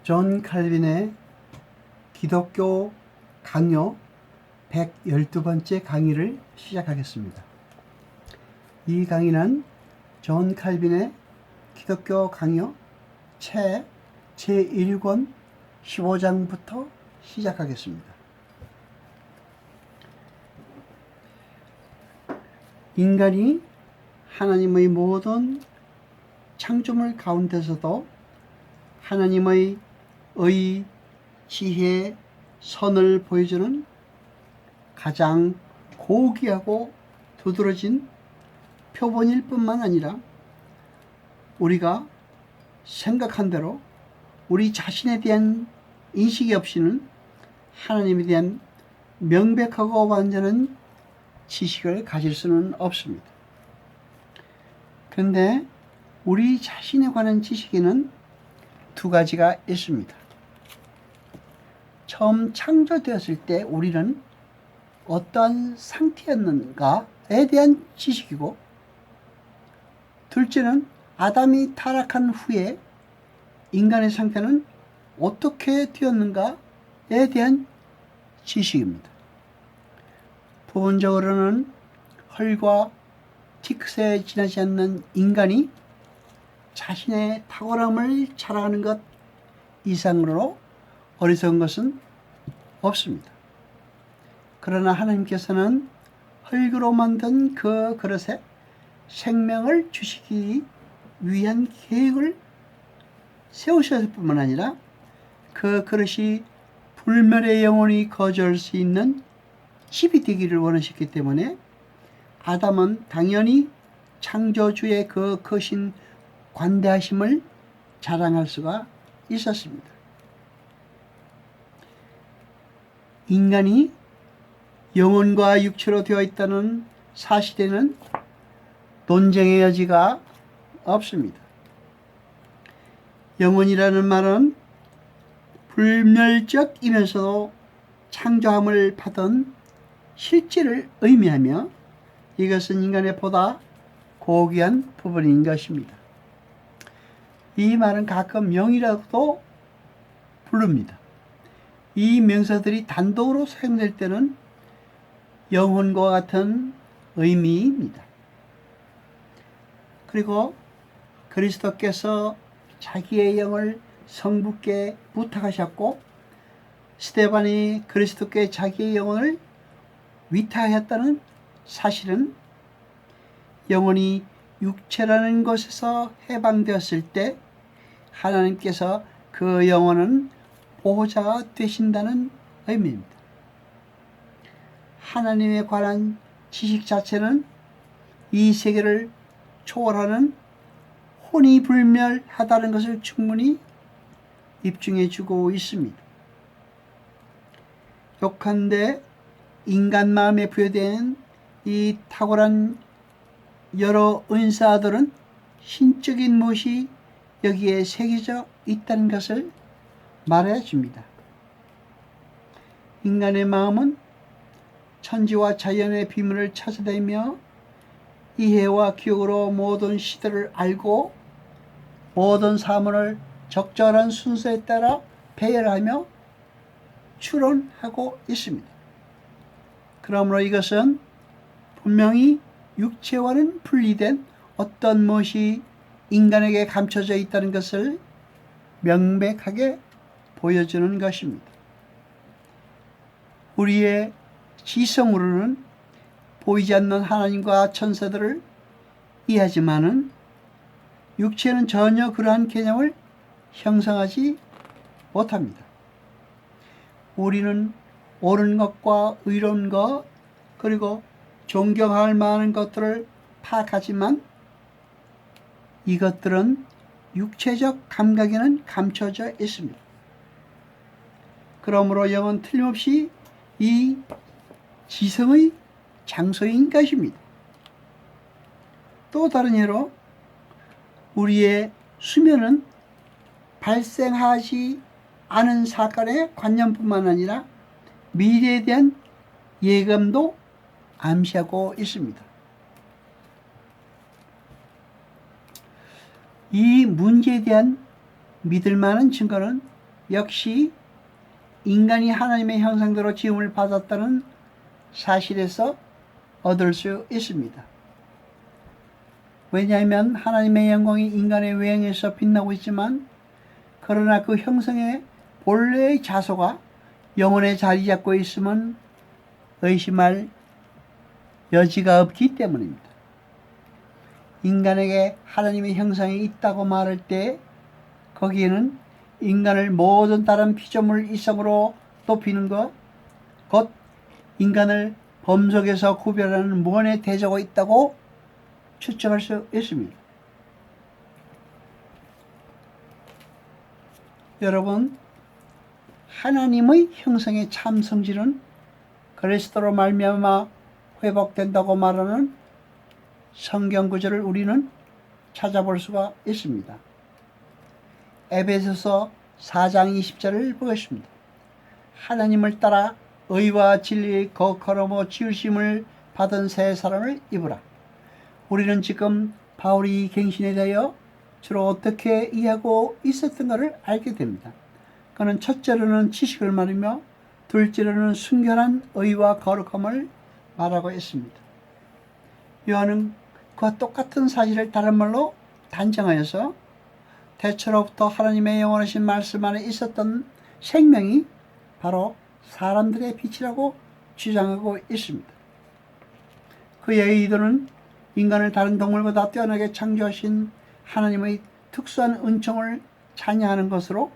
존 칼빈의 기독교 강요 112번째 강의를 시작하겠습니다. 이 강의는 존 칼빈의 기독교 강요 책 제1권 15장부터 시작하겠습니다. 인간이 하나님의 모든 창조물 가운데서도 하나님의 의, 지혜, 선을 보여주는 가장 고귀하고 두드러진 표본일 뿐만 아니라 우리가 생각한 대로 우리 자신에 대한 인식이 없이는 하나님에 대한 명백하고 완전한 지식을 가질 수는 없습니다. 그런데 우리 자신에 관한 지식에는 두 가지가 있습니다. 처음 창조되었을 때 우리는 어떠한 상태였는가에 대한 지식이고, 둘째는 아담이 타락한 후에 인간의 상태는 어떻게 되었는가에 대한 지식입니다. 부분적으로는 헐과 티크스에 지나지 않는 인간이 자신의 탁월함을 자랑하는 것 이상으로 어리석은 것은 없습니다. 그러나 하나님께서는 흙으로 만든 그 그릇에 생명을 주시기 위한 계획을 세우셨을 뿐만 아니라 그 그릇이 불멸의 영혼이 거주할 수 있는 집이 되기를 원하셨기 때문에 아담은 당연히 창조주의 그 크신 관대하심을 자랑할 수가 있었습니다. 인간이 영혼과 육체로 되어 있다는 사실에는 논쟁의 여지가 없습니다. 영혼이라는 말은 불멸적이면서도 창조함을 받은 실질을 의미하며 이것은 인간의 보다 고귀한 부분인 것입니다. 이 말은 가끔 영이라고도 부릅니다. 이 명사들이 단독으로 사용될 때는 영혼과 같은 의미입니다. 그리고 그리스도께서 자기의 영을 성부께 부탁하셨고, 스데반이 그리스도께 자기의 영혼을 위탁하였다는 사실은 영혼이 육체라는 것에서 해방되었을 때 하나님께서 그 영혼은 보호자가 되신다는 의미입니다. 하나님에 관한 지식 자체는 이 세계를 초월하는 혼이불멸하다는 것을 충분히 입증해 주고 있습니다. 욕한데 인간 마음에 부여된 이 탁월한 여러 은사들은 신적인 무엇이 여기에 새겨져 있다는 것을 말해 줍니다. 인간의 마음은 천지와 자연의 비밀을 찾아내며 이해와 기억으로 모든 시대를 알고 모든 사물을 적절한 순서에 따라 배열하며 추론하고 있습니다. 그러므로 이것은 분명히 육체와는 분리된 어떤 무엇이 인간에게 감춰져 있다는 것을 명백하게 보여주는 것입니다. 우리의 지성으로는 보이지 않는 하나님과 천사들을 이해하지만은 육체는 전혀 그러한 개념을 형성하지 못합니다. 우리는 옳은 것과 의로운 것, 그리고 존경할 만한 것들을 파악하지만 이것들은 육체적 감각에는 감춰져 있습니다. 그러므로 영은 틀림없이 이 지성의 장소인 것입니다. 또 다른 예로 우리의 수면은 발생하지 않은 사건의 관념뿐만 아니라 미래에 대한 예감도 암시하고 있습니다. 이 문제에 대한 믿을 만한 증거는 역시 인간이 하나님의 형상대로 지음을 받았다는 사실에서 얻을 수 있습니다. 왜냐하면 하나님의 영광이 인간의 외형에서 빛나고 있지만 그러나 그 형상의 본래의 자소가 영혼에 자리 잡고 있으면 의심할 여지가 없기 때문입니다. 인간에게 하나님의 형상이 있다고 말할 때 거기에는 인간을 모든 다른 피조물 이상으로 높이는 것, 곧 인간을 범속에서 구별하는 무언의 대조가 있다고 추측할 수 있습니다. 여러분, 하나님의 형상의 참 성질은 그리스도로 말미암아 회복된다고 말하는 성경 구절을 우리는 찾아볼 수가 있습니다. 에베소서 4장 20절을 보겠습니다. 하나님을 따라 의와 진리의 거룩함으로 지으심을 받은 새 사람을 입으라. 우리는 지금 바울이 갱신에 대하여 주로 어떻게 이해하고 있었던가를 알게 됩니다. 그는 첫째로는 지식을 말하며 둘째로는 순결한 의와 거룩함을 말하고 있습니다. 요한은 그와 똑같은 사실을 다른 말로 단정하여서 태초로부터 하나님의 영원하신 말씀 안에 있었던 생명이 바로 사람들의 빛이라고 주장하고 있습니다. 그의 의도는 인간을 다른 동물보다 뛰어나게 창조하신 하나님의 특수한 은총을 찬양하는 것으로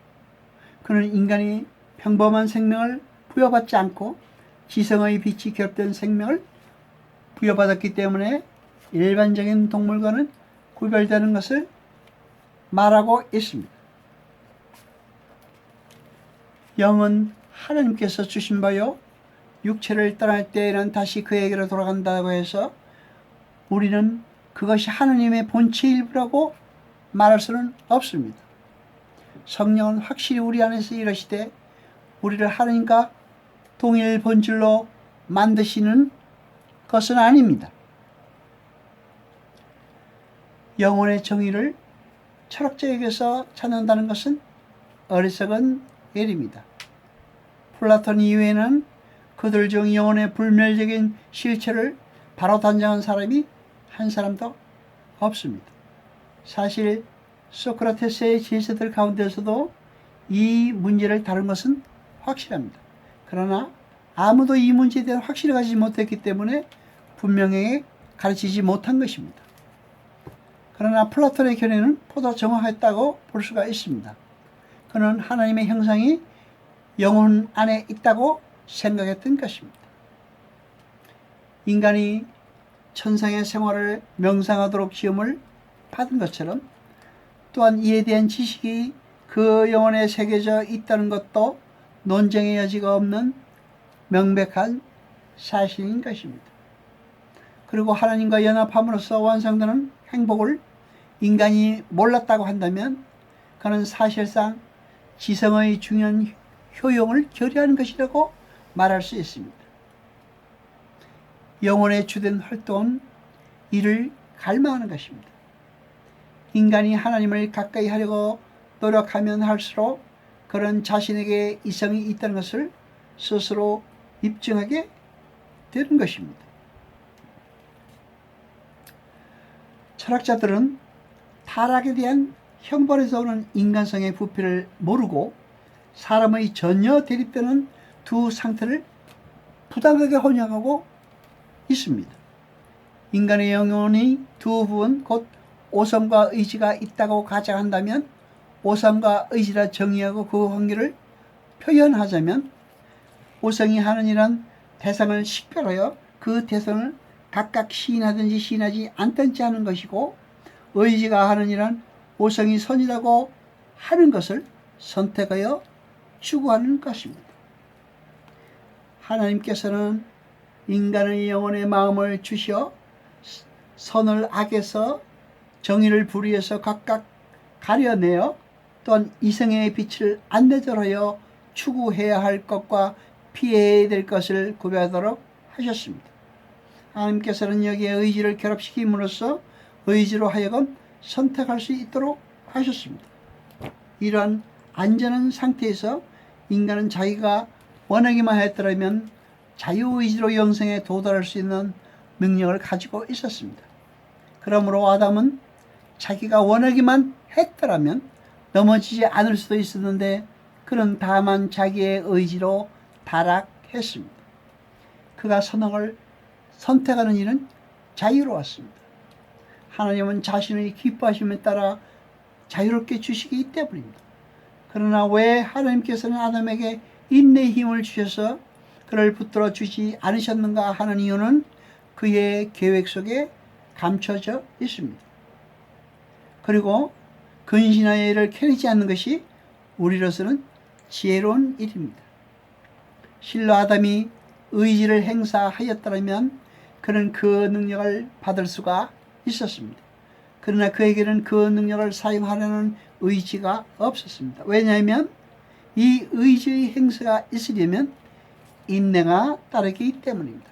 그는 인간이 평범한 생명을 부여받지 않고 지성의 빛이 결합된 생명을 부여받았기 때문에 일반적인 동물과는 구별되는 것을 말하고 있습니다. 영은 하나님께서 주신 바요 육체를 떠날 때에는 다시 그에게로 돌아간다고 해서 우리는 그것이 하나님의 본체의 일부라고 말할 수는 없습니다. 성령은 확실히 우리 안에서 이러시되 우리를 하나님과 동일 본질로 만드시는 것은 아닙니다. 영혼의 정의를 철학자에게서 찾는다는 것은 어리석은 일입니다. 플라톤 이외에는 그들 중 영혼의 불멸적인 실체를 바로 단정한 사람이 한 사람도 없습니다. 사실 소크라테스의 제자들 가운데서도 이 문제를 다룬 것은 확실합니다. 그러나 아무도 이 문제에 대한 확신을 가지지 못했기 때문에 분명하게 가르치지 못한 것입니다. 그러나 플라톤의 견해는 보다 정확했다고 볼 수가 있습니다. 그는 하나님의 형상이 영혼 안에 있다고 생각했던 것입니다. 인간이 천상의 생활을 명상하도록 지음을 받은 것처럼 또한 이에 대한 지식이 그 영혼에 새겨져 있다는 것도 논쟁의 여지가 없는 명백한 사실인 것입니다. 그리고 하나님과 연합함으로써 완성되는 행복을 인간이 몰랐다고 한다면 그는 사실상 지성의 중요한 효용을 결여하는 것이라고 말할 수 있습니다. 영혼의 주된 활동은 이를 갈망하는 것입니다. 인간이 하나님을 가까이 하려고 노력하면 할수록 그런 자신에게 이성이 있다는 것을 스스로 입증하게 되는 것입니다. 철학자들은 타락에 대한 형벌에서 오는 인간성의 부패를 모르고 사람의 전혀 대립되는 두 상태를 부당하게 혼용하고 있습니다. 인간의 영혼이 두 부분 곧 오성과 의지가 있다고 가정한다면 오성과 의지라 정의하고 그 관계를 표현하자면 오성이 하는 일은 대상을 식별하여 그 대상을 각각 시인하든지 시인하지 않든지 하는 것이고 의지가 하는 일은 오성이 선이라고 하는 것을 선택하여 추구하는 것입니다. 하나님께서는 인간의 영혼의 마음을 주시어 선을 악에서 정의를 불의해서 각각 가려내어 또한 이성의 빛을 안내절하여 추구해야 할 것과 피해야 될 것을 구별하도록 하셨습니다. 하나님께서는 여기에 의지를 결합시킴으로써 의지로 하여금 선택할 수 있도록 하셨습니다. 이러한 안전한 상태에서 인간은 자기가 원하기만 했더라면 자유의지로 영생에 도달할 수 있는 능력을 가지고 있었습니다. 그러므로 아담은 자기가 원하기만 했더라면 넘어지지 않을 수도 있었는데 그는 다만 자기의 의지로 타락했습니다. 그가 선악을 선택하는 일은 자유로웠습니다. 하나님은 자신의 기뻐하심에 따라 자유롭게 주시기 때문입니다. 그러나 왜 하나님께서는 아담에게 인내의 힘을 주셔서 그를 붙들어 주지 않으셨는가 하는 이유는 그의 계획 속에 감춰져 있습니다. 그리고 근신하여 이를 캐내지 않는 것이 우리로서는 지혜로운 일입니다. 실로 아담이 의지를 행사하였더라면 그는 그 능력을 받을 수가 있었습니다. 그러나 그에게는 그 능력을 사용하려는 의지가 없었습니다. 왜냐하면 이 의지의 행사가 있으려면 인내가 따르기 때문입니다.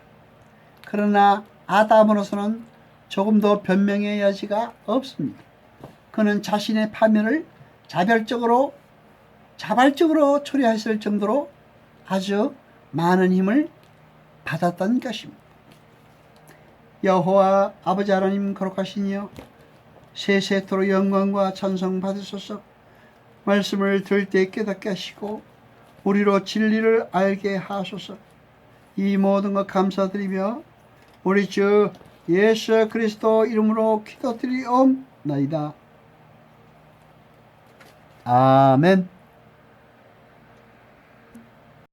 그러나 아담으로서는 조금도 변명의 여지가 없습니다. 그는 자신의 파멸을 자발적으로 초래했을 정도로 아주 많은 힘을 받았던 것입니다. 여호와 아버지 하나님 거룩하시니여, 세세토록 영광과 찬송 받으소서. 말씀을 들을 때 깨닫게 하시고 우리로 진리를 알게 하소서. 이 모든 것 감사드리며 우리 주 예수 그리스도 이름으로 기도드리옵나이다. 아멘.